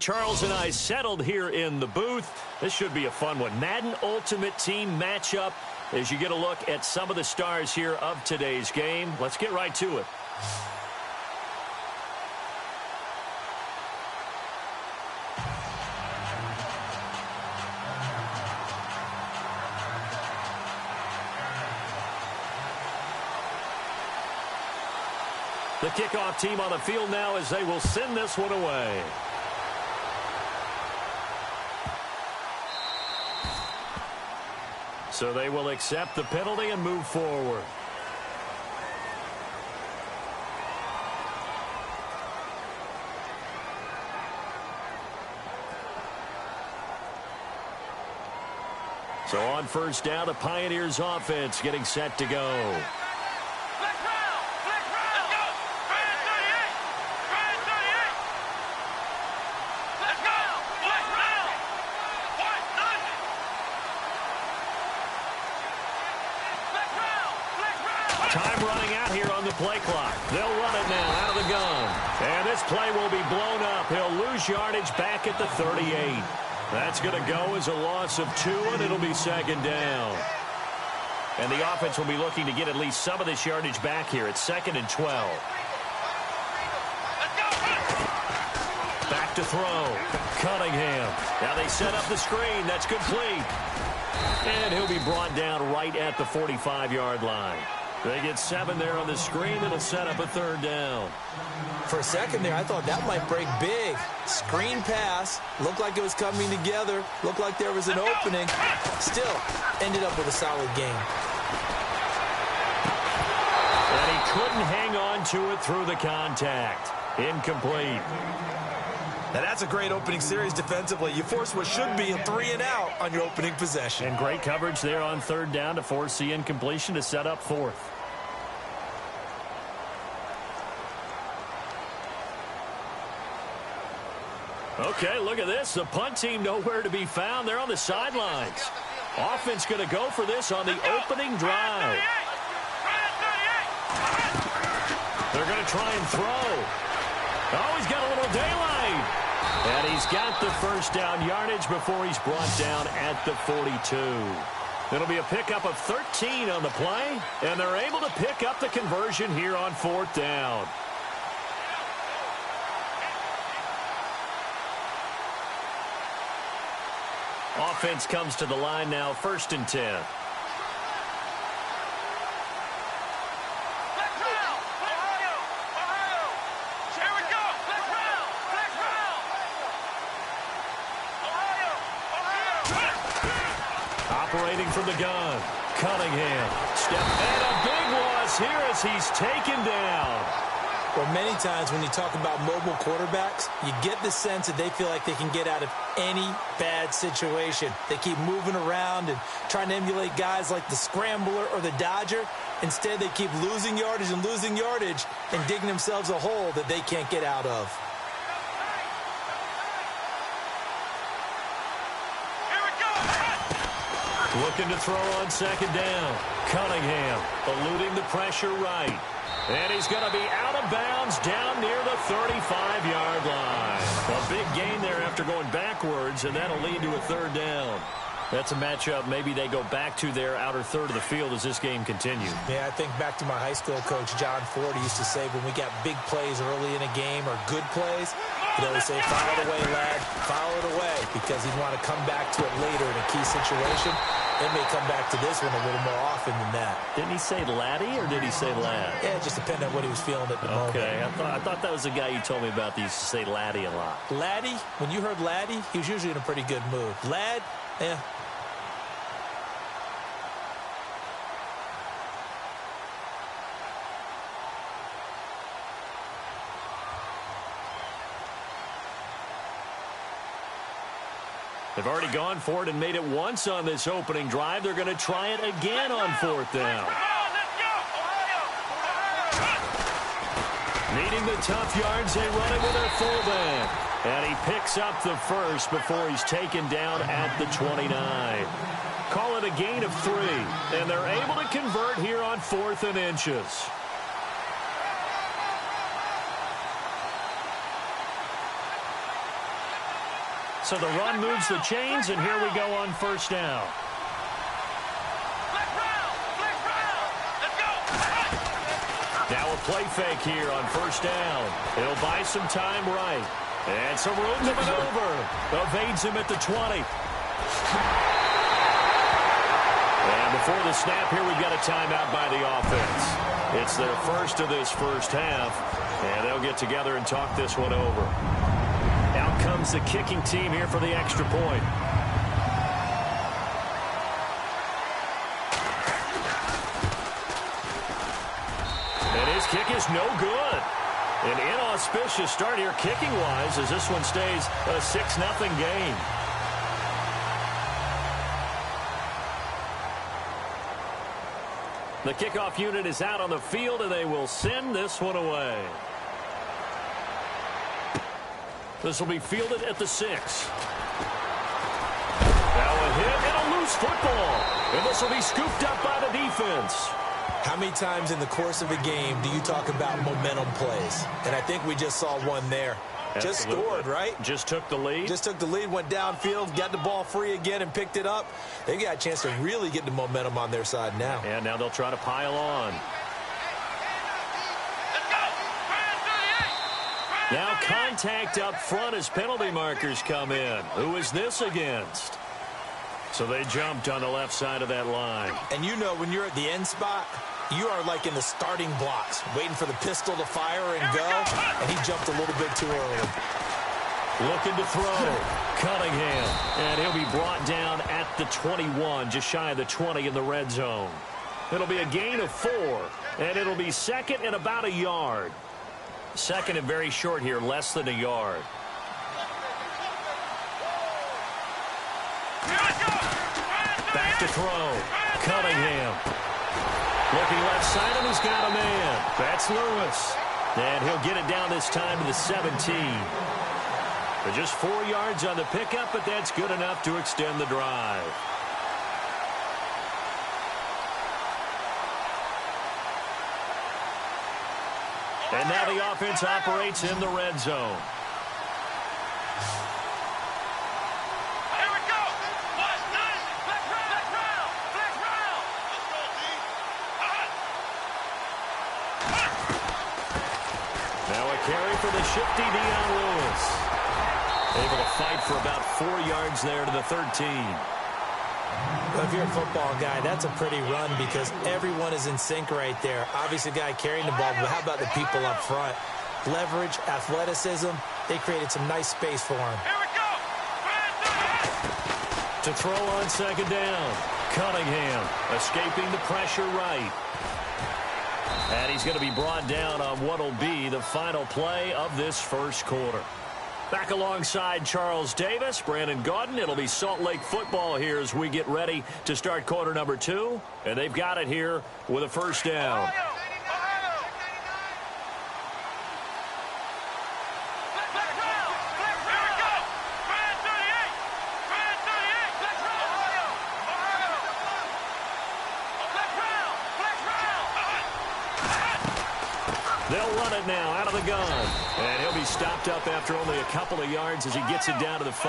Charles and I settled here in the booth. This should be a fun one. Madden Ultimate Team matchup as you get a look at some of the stars here of today's game. Let's get right to it. The kickoff team on the field now as they will send this one away. So they will accept the penalty and move forward. So on first down, the Pioneers offense getting set to go. Time running out here on the play clock. They'll run it now out of the gun. And this play will be blown up. He'll lose yardage back at the 38. That's going to go as a loss of 2, and it'll be second down. And the offense will be looking to get at least some of this yardage back here. It's 2nd and 12. Back to throw. Cunningham. Now they set up the screen. That's complete. And he'll be brought down right at the 45-yard line. They get 7 there on the screen. It'll set up a 3rd down. For a second there, I thought that might break big. Screen pass. Looked like it was coming together. Looked like there was an opening. Still, ended up with a solid game. And he couldn't hang on to it through the contact. Incomplete. Now that's a great opening series defensively. You force what should be a 3-and-out on your opening possession. And great coverage there on 3rd down to force the incompletion to set up 4th. Okay, look at this. The punt team nowhere to be found. They're on the sidelines. Offense going to go for this on the opening drive. They're going to try and throw. Oh, he's got a little daylight. And he's got the first down yardage before he's brought down at the 42. It'll be a pickup of 13 on the play, and they're able to pick up the conversion here on 4th down. Offense comes to the line now, 1st and 10. Operating from the gun, Cunningham. Step and a big loss here as he's taken down. Well, many times when you talk about mobile quarterbacks, you get the sense that they feel like they can get out of any bad situation. They keep moving around and trying to emulate guys like the Scrambler or the Dodger. Instead, they keep losing yardage and digging themselves a hole that they can't get out of. Looking to throw on 2nd down. Cunningham eluding the pressure right. And he's going to be out of bounds down near the 35-yard line. A big gain there after going backwards, and that'll lead to a 3rd down. That's a matchup maybe they go back to their outer third of the field as this game continues. Yeah, I think back to my high school coach, John Ford, used to say when we got big plays early in a game or good plays, he'd always say, file it away, lad, file it away, because he'd want to come back to it later in a key situation. They may come back to this one a little more often than that. Didn't he say laddie or did he say lad? Yeah, it just depended on what he was feeling at the moment. Okay, I thought that was the guy you told me about that used to say laddie a lot. Laddie, when you heard laddie, he was usually in a pretty good mood. Lad, yeah. They've already gone for it and made it once on this opening drive. They're going to try it again on 4th down. Needing the tough yards, they run it with their fullback. And he picks up the first before he's taken down at the 29. Call it a gain of 3. And they're able to convert here on 4th and inches. So the run moves the chains, and here we go on first down. Now a play fake here on first down. He'll buy some time right. And some room to maneuver. Evades him at the 20. And before the snap here, we've got a timeout by the offense. It's their first of this first half, and they'll get together and talk this one over. Out comes the kicking team here for the extra point. And his kick is no good. An inauspicious start here kicking-wise as this one stays a 6-0 game. The kickoff unit is out on the field, and they will send this one away. This will be fielded at the 6. Now a hit and a loose football. And this will be scooped up by the defense. How many times in the course of a game do you talk about momentum plays? And I think we just saw one there. Absolutely. Just scored, right? Just took the lead. Just took the lead, went downfield, got the ball free again and picked it up. They got a chance to really get the momentum on their side now. And now they'll try to pile on. Now contact up front as penalty markers come in. Who is this against? So they jumped on the left side of that line. And you know when you're at the end spot, you are like in the starting blocks, waiting for the pistol to fire and go, and he jumped a little bit too early. Looking to throw. Cunningham. And he'll be brought down at the 21, just shy of the 20 in the red zone. It'll be a gain of 4, and it'll be second and about a yard. Second and very short here, less than a yard. Back to throw. Cunningham. Looking left side, and he's got a man. That's Lewis. And he'll get it down this time to the 17. But just 4 yards on the pickup, but that's good enough to extend the drive. And now the offense operates in the red zone. Carry for the shifty Dion Lewis. Able to fight for about 4 yards there to the 13. Well, if you're a football guy, that's a pretty run because everyone is in sync right there. Obviously, the guy carrying the ball, but how about the people up front? Leverage, athleticism, they created some nice space for him. Here we go. To throw on second down. Cunningham escaping the pressure right. And he's going to be brought down on what will be the final play of this first quarter. Back alongside Charles Davis, Brandon Gaudin. It'll be Salt Lake football here as we get ready to start quarter number 2. And they've got it here with a first down. They'll run it now out of the gun. And he'll be stopped up after only a couple of yards as he gets it down to the 5.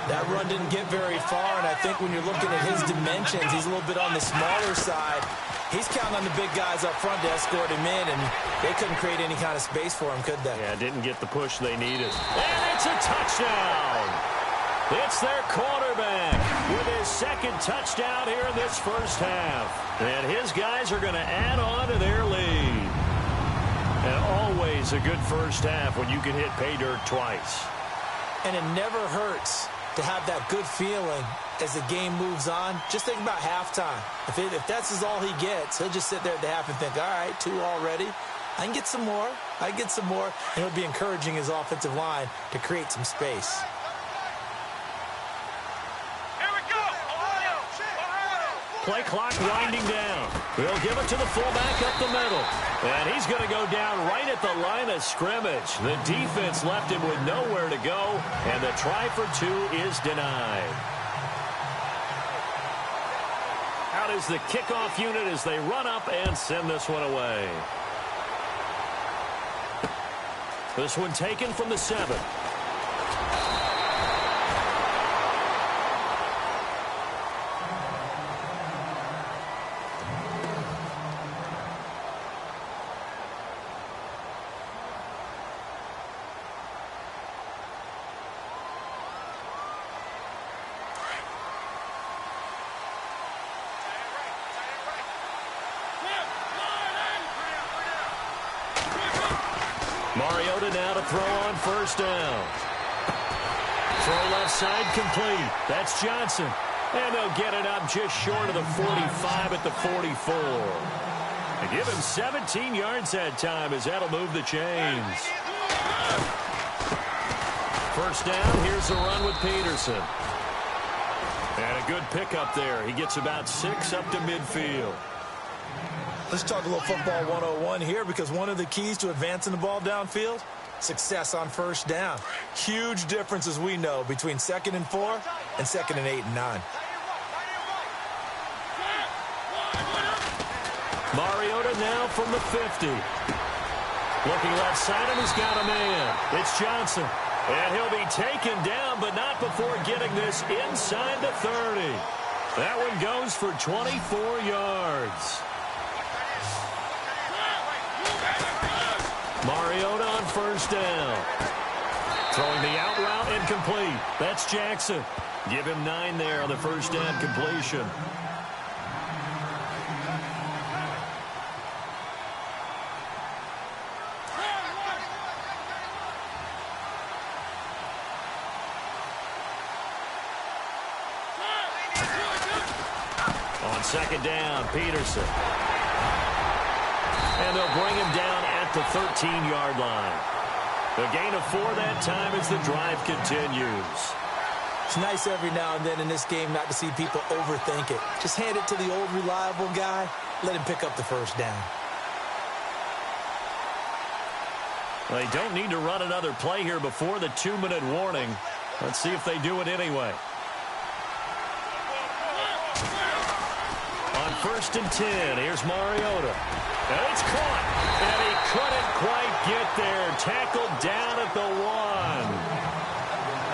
That run didn't get very far, and I think when you're looking at his dimensions, he's a little bit on the smaller side. He's counting on the big guys up front to escort him in, and they couldn't create any kind of space for him, could they? Yeah, didn't get the push they needed. And it's a touchdown. It's their quarterback with his second touchdown here in this first half. And his guys are going to add on to their lead. And always a good first half when you can hit pay dirt twice. And it never hurts to have that good feeling as the game moves on. Just think about halftime. If that's all he gets, he'll just sit there at the half and think, all right, 2 already. I can get some more. I can get some more. And it'll be encouraging his offensive line to create some space. Play clock winding down. We'll give it to the fullback up the middle. And he's going to go down right at the line of scrimmage. The defense left him with nowhere to go, and the try for 2 is denied. Out is the kickoff unit as they run up and send this one away. This one taken from the 7. Mariota now to throw on first down. Throw left side complete. That's Johnson. And they'll get it up just short of the 45 at the 44. And give him 17 yards that time as that'll move the chains. First down, here's the run with Peterson. And a good pickup there. He gets about 6 up to midfield. Let's talk a little football 101 here, because one of the keys to advancing the ball downfield, success on first down. Huge difference, as we know, between 2nd and 4 and 2nd and 8 and 9. Mariota now from the 50. Looking left side, and he's got a man. It's Johnson. And he'll be taken down, but not before getting this inside the 30. That one goes for 24 yards. Mariota on first down. Throwing the out route incomplete. That's Jackson. Give him 9 there on the first down completion. On second down, Peterson. And they'll bring him down at the 13-yard line. A gain of 4 that time as the drive continues. It's nice every now and then in this game not to see people overthink it. Just hand it to the old reliable guy. Let him pick up the first down. They don't need to run another play here before the 2-minute warning. Let's see if they do it anyway. On first and 10, here's Mariota. And it's caught. And he couldn't quite get there. Tackled down at the 1.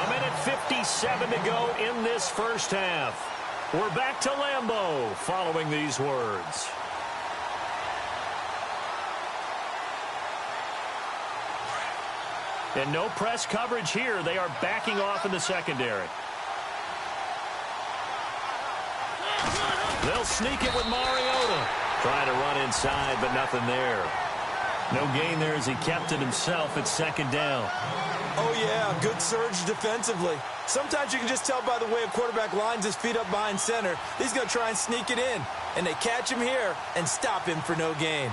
A minute 57 to go in this first half. We're back to Lambeau following these words. And no press coverage here. They are backing off in the secondary. They'll sneak it with Mariota. Trying to run inside, but nothing there. No gain there as he kept it himself at second down. Oh, yeah, good surge defensively. Sometimes you can just tell by the way a quarterback lines his feet up behind center. He's going to try and sneak it in. And they catch him here and stop him for no gain.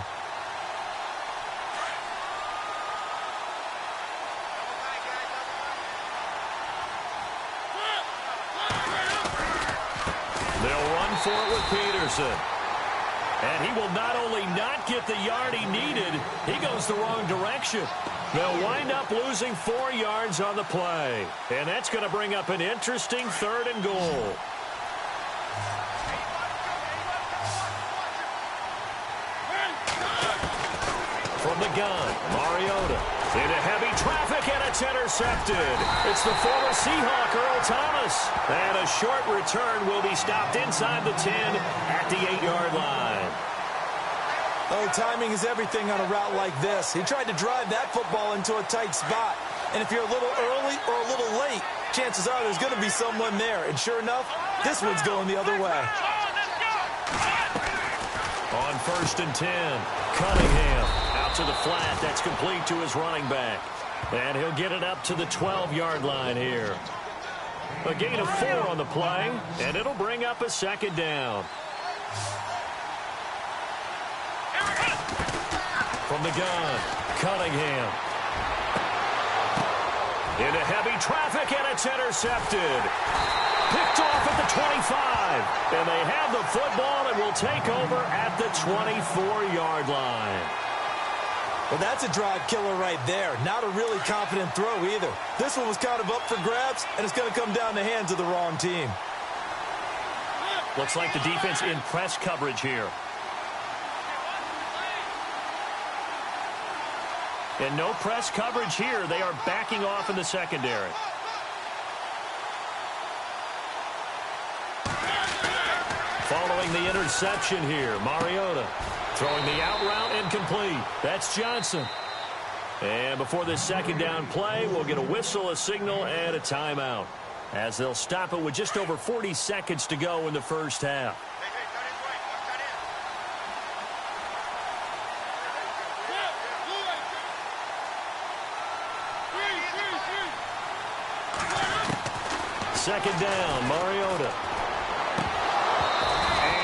They'll run for it with Peterson. And he will not only not get the yard he needed, he goes the wrong direction. They'll wind up losing 4 yards on the play. And that's going to bring up an interesting 3rd and goal. From the gun, Mariota. Into heavy traffic, and it's intercepted. It's the former Seahawk, Earl Thomas. And a short return will be stopped inside the 10 at the 8-yard line. Oh, timing is everything on a route like this. He tried to drive that football into a tight spot. And if you're a little early or a little late, chances are there's going to be someone there. And sure enough, this one's going the other way. On first and 10, Cunningham out to the flat. That's complete to his running back. And he'll get it up to the 12-yard line here. A gain of 4 on the play, and it'll bring up a second down. From the gun, Cunningham. Into heavy traffic, and it's intercepted. Picked off at the 25. And they have the football and will take over at the 24-yard line. Well, that's a drive killer right there. Not a really confident throw either. This one was kind of up for grabs, and it's going to come down the hands of the wrong team. Looks like the defense in press coverage here. And no press coverage here. They are backing off in the secondary. Following the interception here, Mariota throwing the out route incomplete. That's Johnson. And before this second down play, we'll get a whistle, a signal, and a timeout, as they'll stop it with just over 40 seconds to go in the first half. Second down, Mariota.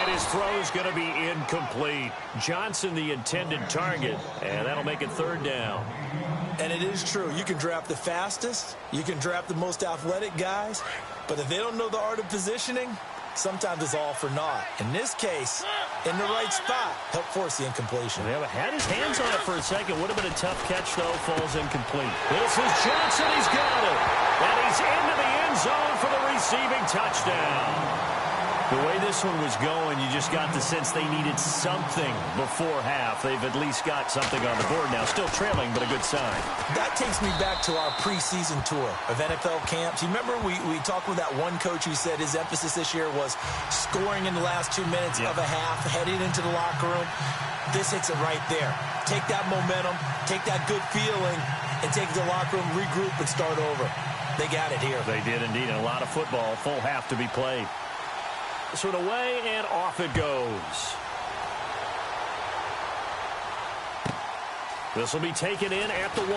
And his throw's going to be incomplete. Johnson, the intended target, and that'll make it third down. And it is true. You can draft the fastest. You can draft the most athletic guys. But if they don't know the art of positioning, sometimes it's all for naught. In this case, in the right spot, help force the incompletion. They had his hands on it for a second. Would have been a tough catch, though. Falls incomplete. This is Johnson. He's got it. And he's into the end zone for the receiving touchdown. The way this one was going, you just got the sense they needed something before half. They've at least got something on the board now. Still trailing, but a good sign. That takes me back to our preseason tour of NFL camps. You remember we talked with that one coach who said his emphasis this year was scoring in the last 2 minutes of a half, heading into the locker room. This hits it right there. Take that momentum, take that good feeling, and take it to the locker room, regroup, and start over. They got it here. They did indeed, and a lot of football, full half to be played. So away and off it goes. This will be taken in at the 1.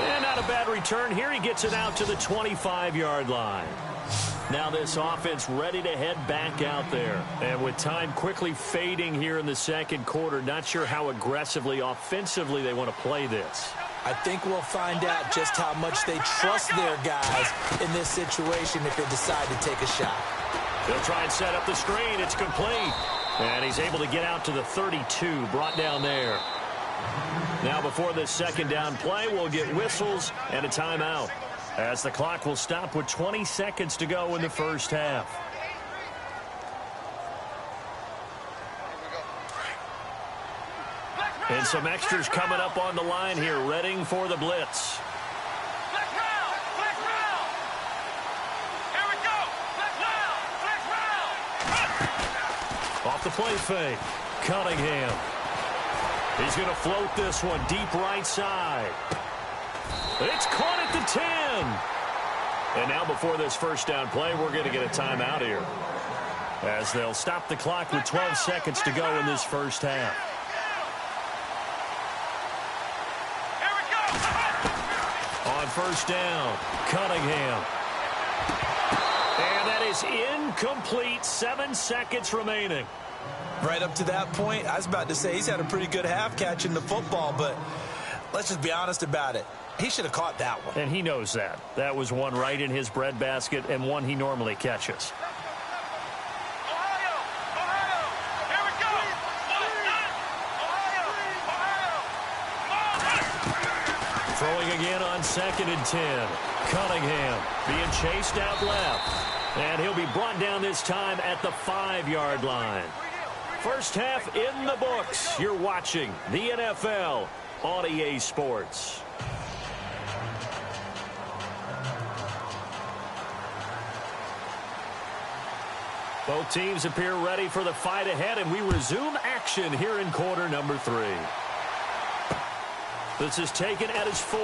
And not a bad return here. He gets it out to the 25-yard line. Now this offense ready to head back out there. And with time quickly fading here in the second quarter, not sure how aggressively, offensively they want to play this. I think we'll find out just how much they trust their guys in this situation if they decide to take a shot. They'll try and set up the screen. It's complete. And he's able to get out to the 32, brought down there. Now before this second down play, we'll get whistles and a timeout, as the clock will stop with 20 seconds to go in the first half. And some extras coming up on the line here, readying for the blitz. Flex round! Flex round! Here we go! Flex round! Flex round! Off the play fake, Cunningham. He's going to float this one deep right side. It's caught at the 10. And now before this first down play, we're going to get a timeout here, as they'll stop the clock with 12 seconds to go in this first half. On first down, Cunningham. And that is incomplete. 7 seconds remaining. Right up to that point, I was about to say he's had a pretty good half catching the football, but let's just be honest about it. He should have caught that one. And he knows that. That was one right in his breadbasket and one he normally catches. Throwing again on second and 10. Cunningham being chased out left. And he'll be brought down this time at the 5-yard line. First half in the books. You're watching the NFL on EA Sports. Both teams appear ready for the fight ahead, and we resume action here in quarter number 3. This is taken at his 4.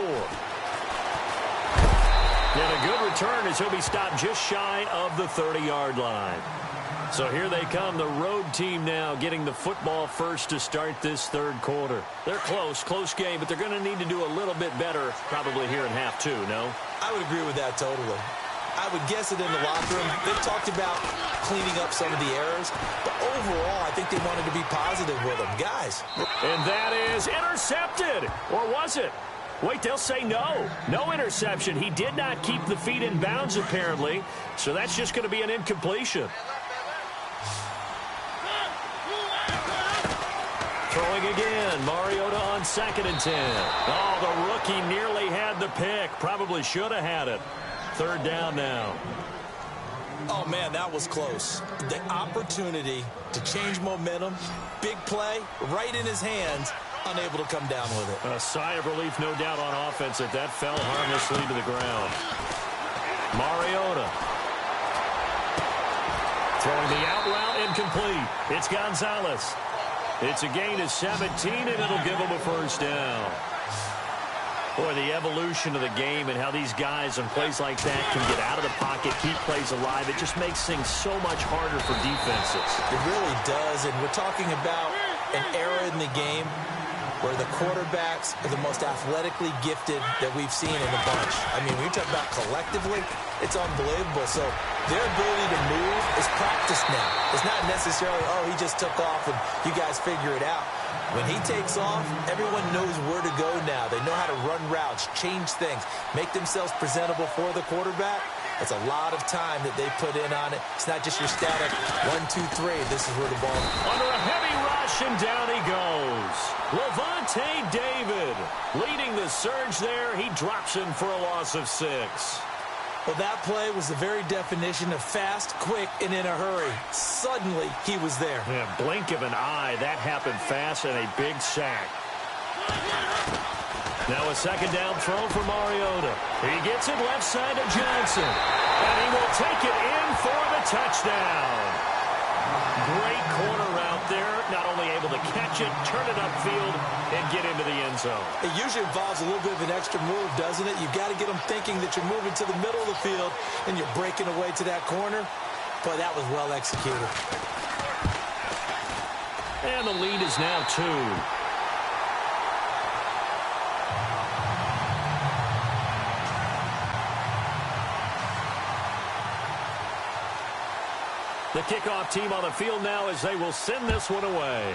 And a good return as he'll be stopped just shy of the 30-yard line. So here they come, the road team now getting the football first to start this third quarter. They're close game, but they're going to need to do a little bit better probably here in half 2, no? I would agree with that totally. I would guess it in the locker room. They've talked about cleaning up some of the errors, but overall, I think they wanted to be positive with them. Guys. And that is intercepted. Or was it? Wait, they'll say no. No interception. He did not keep the feet in bounds, apparently, so that's just going to be an incompletion. Throwing again, Mariota on second and 10. Oh, the rookie nearly had the pick. Probably should have had it. Third down now. Oh, man, that was close. The opportunity to change momentum, big play, right in his hands, unable to come down with it. A sigh of relief, no doubt, on offense if that fell harmlessly to the ground. Mariota. Throwing the out route, incomplete. It's Gonzalez. It's a gain of 17, and it'll give him a first down. Boy, the evolution of the game and how these guys on plays like that can get out of the pocket, keep plays alive, it just makes things so much harder for defenses. It really does, and we're talking about an era in the game where the quarterbacks are the most athletically gifted that we've seen in the bunch. I mean, when you talk about collectively, it's unbelievable. So their ability to move is practiced now. It's not necessarily, oh, he just took off and you guys figure it out. When he takes off, everyone knows where to go now. They know how to run routes, change things, make themselves presentable for the quarterback. It's a lot of time that they put in on it. It's not just your static 1, 2, 3. This is where the ball. Under a heavy rush, and down he goes. Levante David leading the surge there. He drops in for a loss of 6. Well, that play was the very definition of fast, quick, and in a hurry. Suddenly, he was there. Yeah, blink of an eye. That happened fast and a big sack. Now a second down throw for Mariota. He gets it left side to Johnson. And he will take it in for the touchdown. Great corner route there. Not only able to catch it, turn it upfield, and get into the end zone. It usually involves a little bit of an extra move, doesn't it? You've got to get them thinking that you're moving to the middle of the field and you're breaking away to that corner. Boy, that was well executed. And the lead is now 2. The kickoff team on the field now as they will send this one away.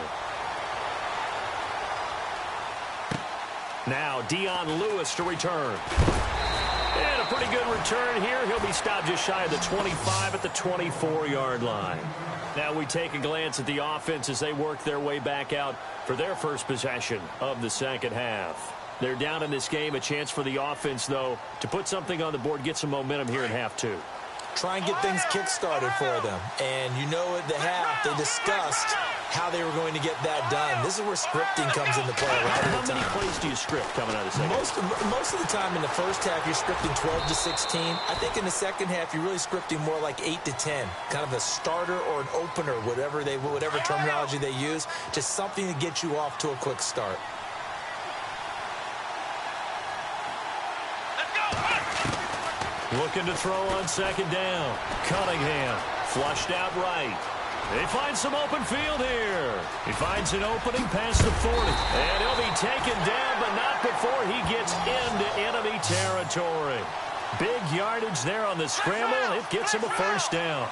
Now Dion Lewis to return. And a pretty good return here. He'll be stopped just shy of the 25 at the 24-yard line. Now we take a glance at the offense as they work their way back out for their first possession of the second half. They're down in this game. A chance for the offense, though, to put something on the board, get some momentum here in half 2. Try and get things kick-started for them. And you know at the half, they discussed how they were going to get that done. This is where scripting comes into play. How many plays do you script coming out of the second half? Most of the time in the first half, you're scripting 12 to 16. I think in the second half, you're really scripting more like 8 to 10. Kind of a starter or an opener, whatever terminology they use. Just something to get you off to a quick start. Looking to throw on second down. Cunningham flushed out right. They find some open field here. He finds an opening past the 40. And he'll be taken down, but not before he gets into enemy territory. Big yardage there on the scramble. It gets him a first down.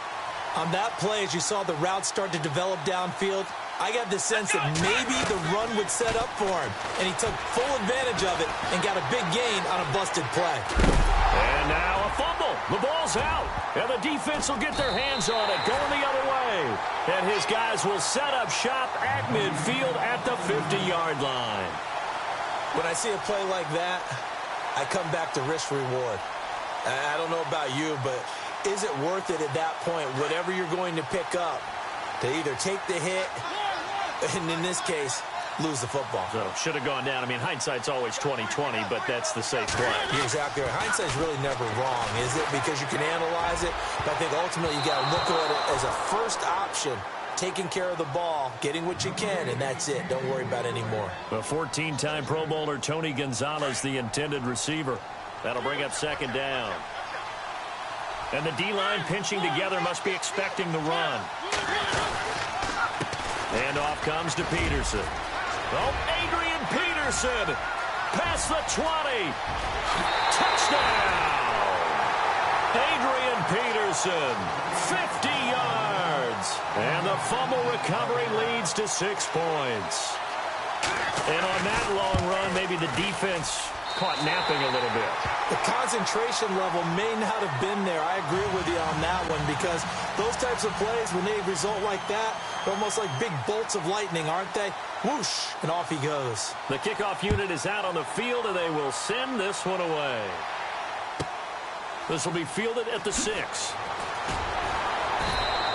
On that play, as you saw the route start to develop downfield, I got the sense that maybe the run would set up for him. And he took full advantage of it and got a big gain on a busted play. And now a fumble. The ball's out. And the defense will get their hands on it, going the other way. And his guys will set up shop at midfield at the 50-yard line. When I see a play like that, I come back to risk-reward. I don't know about you, but is it worth it at that point, whatever you're going to pick up, to either take the hit, and in this case, lose the football? So should have gone down. I mean, hindsight's always 20/20, but that's the safe play. You're exactly right. Hindsight's really never wrong, is it? Because you can analyze it, but I think ultimately you got to look at it as a first option, taking care of the ball, getting what you can, and that's it. Don't worry about any more. The 14-time Pro Bowler Tony Gonzalez, the intended receiver. That'll bring up second down. And the D-line pinching together, must be expecting the run. And off comes to Peterson. Oh, Adrian Peterson past the 20. Touchdown! Adrian Peterson, 50 yards. And the fumble recovery leads to 6 points. And on that long run, maybe the defense caught napping a little bit. The concentration level may not have been there. I agree with you on that one, because those types of plays, when they result like that, they're almost like big bolts of lightning, aren't they? Whoosh, and off he goes. The kickoff unit is out on the field, and they will send this one away. This will be fielded at the 6.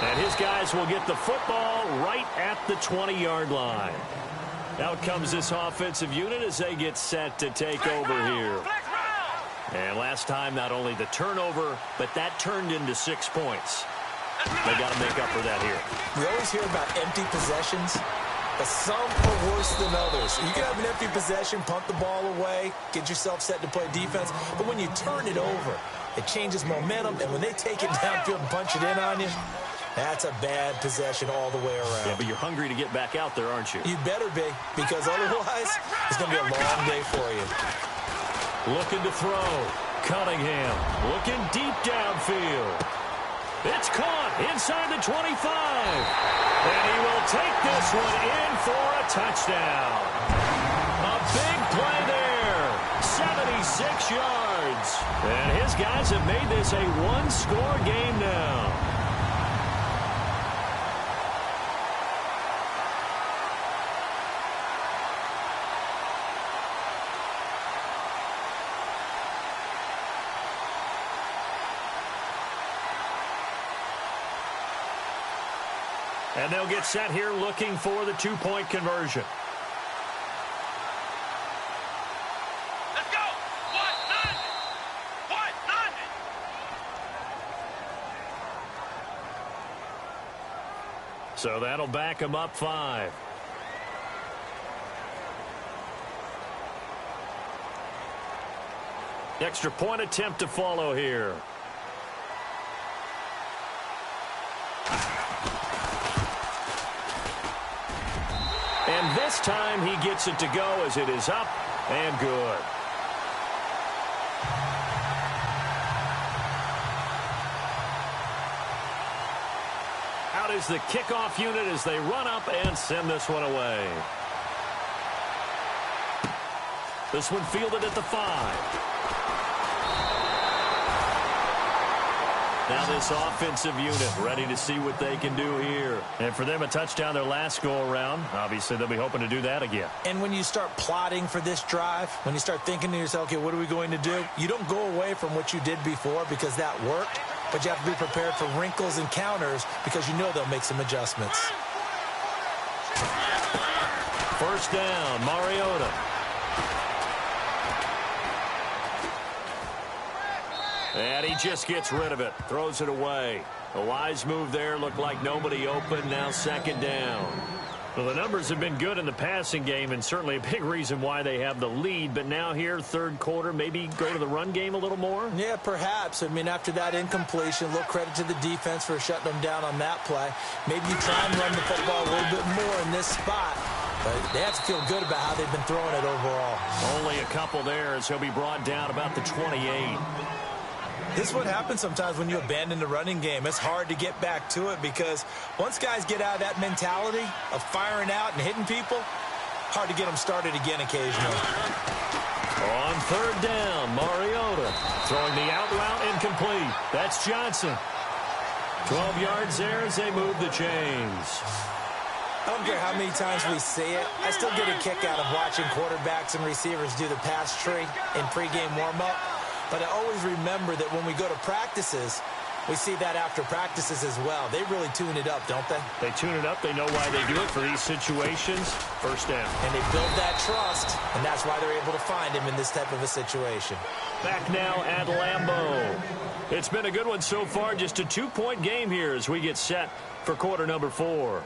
And his guys will get the football right at the 20-yard line. Out comes this offensive unit as they get set to take over here. And last time, not only the turnover, but that turned into 6 points. They got to make up for that here. We always hear about empty possessions, but some are worse than others. You can have an empty possession, punt the ball away, get yourself set to play defense, but when you turn it over, it changes momentum, and when they take it downfield and punch it in on you, That's a bad possession all the way around. Yeah, but you're hungry to get back out there, aren't you? You better be, because otherwise it's going to be a long day for you. Looking to throw. Cunningham looking deep downfield. It's caught inside the 25. And he will take this one in for a touchdown. A big play there. 76 yards. And his guys have made this a one-score game now. And they'll get set here looking for the two-point conversion. Let's go. What? None. So that'll back them up 5. Extra point attempt to follow here. And this time he gets it to go as it is up and good. Out is the kickoff unit as they run up and send this one away. This one fielded at the 5. Now this offensive unit ready to see what they can do here. And for them, a touchdown their last go-around. Obviously, they'll be hoping to do that again. And when you start plotting for this drive, when you start thinking to yourself, okay, what are we going to do? You don't go away from what you did before because that worked, but you have to be prepared for wrinkles and counters because you know they'll make some adjustments. First down, Mariota. And he just gets rid of it. Throws it away. A wise move there. Looked like nobody open. Now second down. Well, the numbers have been good in the passing game and certainly a big reason why they have the lead. But now here, third quarter, maybe go to the run game a little more? Yeah, perhaps. I mean, after that incompletion, a little credit to the defense for shutting them down on that play. Maybe you try and run the football a little bit more in this spot. But they have to feel good about how they've been throwing it overall. Only a couple there as he'll be brought down about the 28. This is what happens sometimes when you abandon the running game. It's hard to get back to it because once guys get out of that mentality of firing out and hitting people, hard to get them started again occasionally. On third down, Mariota throwing the out route incomplete. That's Johnson. 12 yards there as they move the chains. I don't care how many times we see it. I still get a kick out of watching quarterbacks and receivers do the pass tree in pregame warm-up. But I always remember that when we go to practices, we see that after practices as well. They really tune it up, don't they? They tune it up. They know why they do it for these situations. First down. And they build that trust, and that's why they're able to find him in this type of a situation. Back now at Lambeau. It's been a good one so far. Just a two-point game here as we get set for quarter number 4.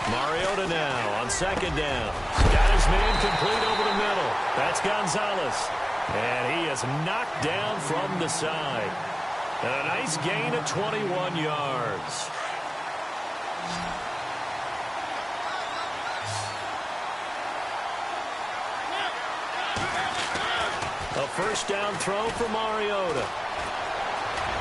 Mariota now on second down. Got his man complete over the middle. That's Gonzalez. And he is knocked down from the side. And a nice gain of 21 yards. A first down throw for Mariota.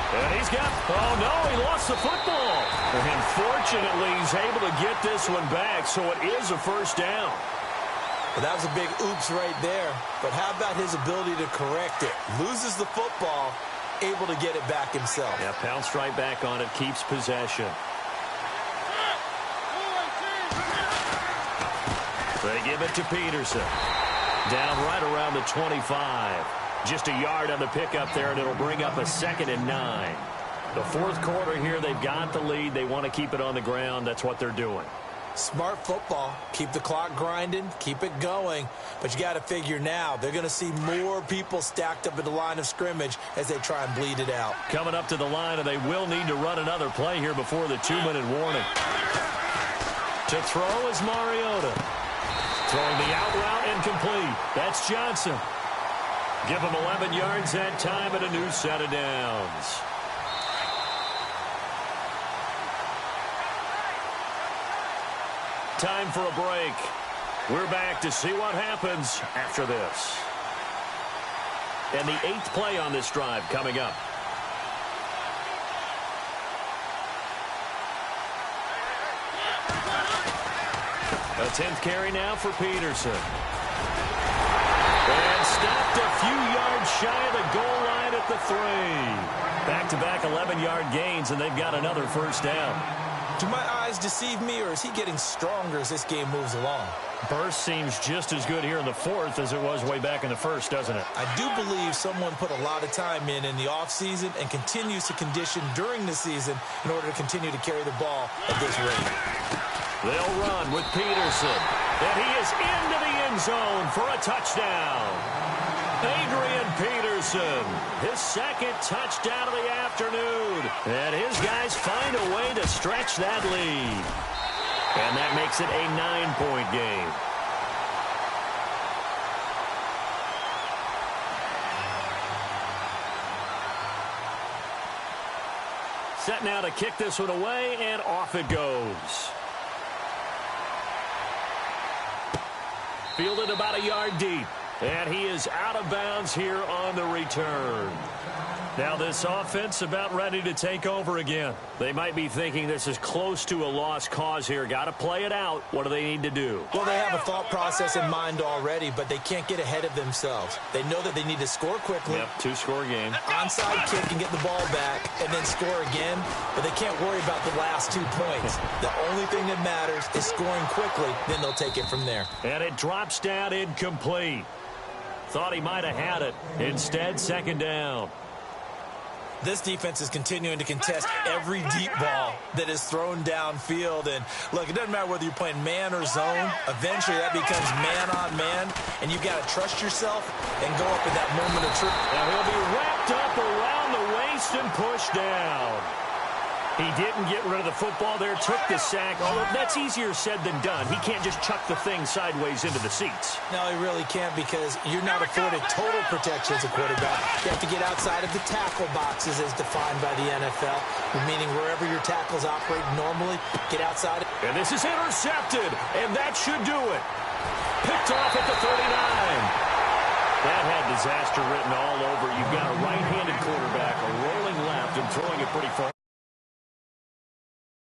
And he's got, oh no, he lost the football. And fortunately, he's able to get this one back, so it is a first down. Well, that was a big oops right there. But how about his ability to correct it? Loses the football, able to get it back himself. Yeah, pounced right back on it, keeps possession. They give it to Peterson. Down right around the 25. Just a yard on the pickup there, and it'll bring up a 2nd and 9. The fourth quarter here, they've got the lead. They want to keep it on the ground. That's what they're doing. Smart football. Keep the clock grinding. Keep it going. But you got to figure now, they're going to see more people stacked up at the line of scrimmage as they try and bleed it out. Coming up to the line, and they will need to run another play here before the 2-minute warning. To throw is Mariota. Throwing the out route incomplete. That's Johnson. Give him 11 yards that time and a new set of downs. Time for a break. We're back to see what happens after this. And the 8th play on this drive coming up. A 10th carry now for Peterson. And stopped a few yards shy of the goal line at the 3. Back-to-back 11-yard gains, and they've got another first down. Do my eyes deceive me, or is he getting stronger as this game moves along? Burst seems just as good here in the 4th as it was way back in the 1st, doesn't it? I do believe someone put a lot of time in the offseason and continues to condition during the season in order to continue to carry the ball at this rate. They'll run with Peterson. And he is into the end zone for a touchdown. Adrian Peterson, his 2nd touchdown of the afternoon. And his guys find a way to stretch that lead. And that makes it a 9-point game. Set now to kick this one away, and off it goes. Fielded about a yard deep. And he is out of bounds here on the return. Now this offense about ready to take over again. They might be thinking this is close to a lost cause here. Got to play it out. What do they need to do? Well, they have a thought process in mind already, but they can't get ahead of themselves. They know that they need to score quickly. Yep, 2-score game. Onside kick and get the ball back and then score again, but they can't worry about the last 2 points. The only thing that matters is scoring quickly, then they'll take it from there. And it drops down incomplete. Thought he might have had it. Instead, 2nd down. This defense is continuing to contest every deep ball that is thrown downfield. And, look, it doesn't matter whether you're playing man or zone. Eventually, that becomes man-on-man, and you've got to trust yourself and go up in that moment of truth. Now he'll be wrapped up around the waist and pushed down. He didn't get rid of the football there, took the sack. Although that's easier said than done. He can't just chuck the thing sideways into the seats. No, he really can't, because you're not afforded total protection as a quarterback. You have to get outside of the tackle boxes as defined by the NFL, meaning wherever your tackles operate normally, get outside. And this is intercepted, and that should do it. Picked off at the 39. That had disaster written all over. You've got a right-handed quarterback, a rolling left, and throwing it pretty far.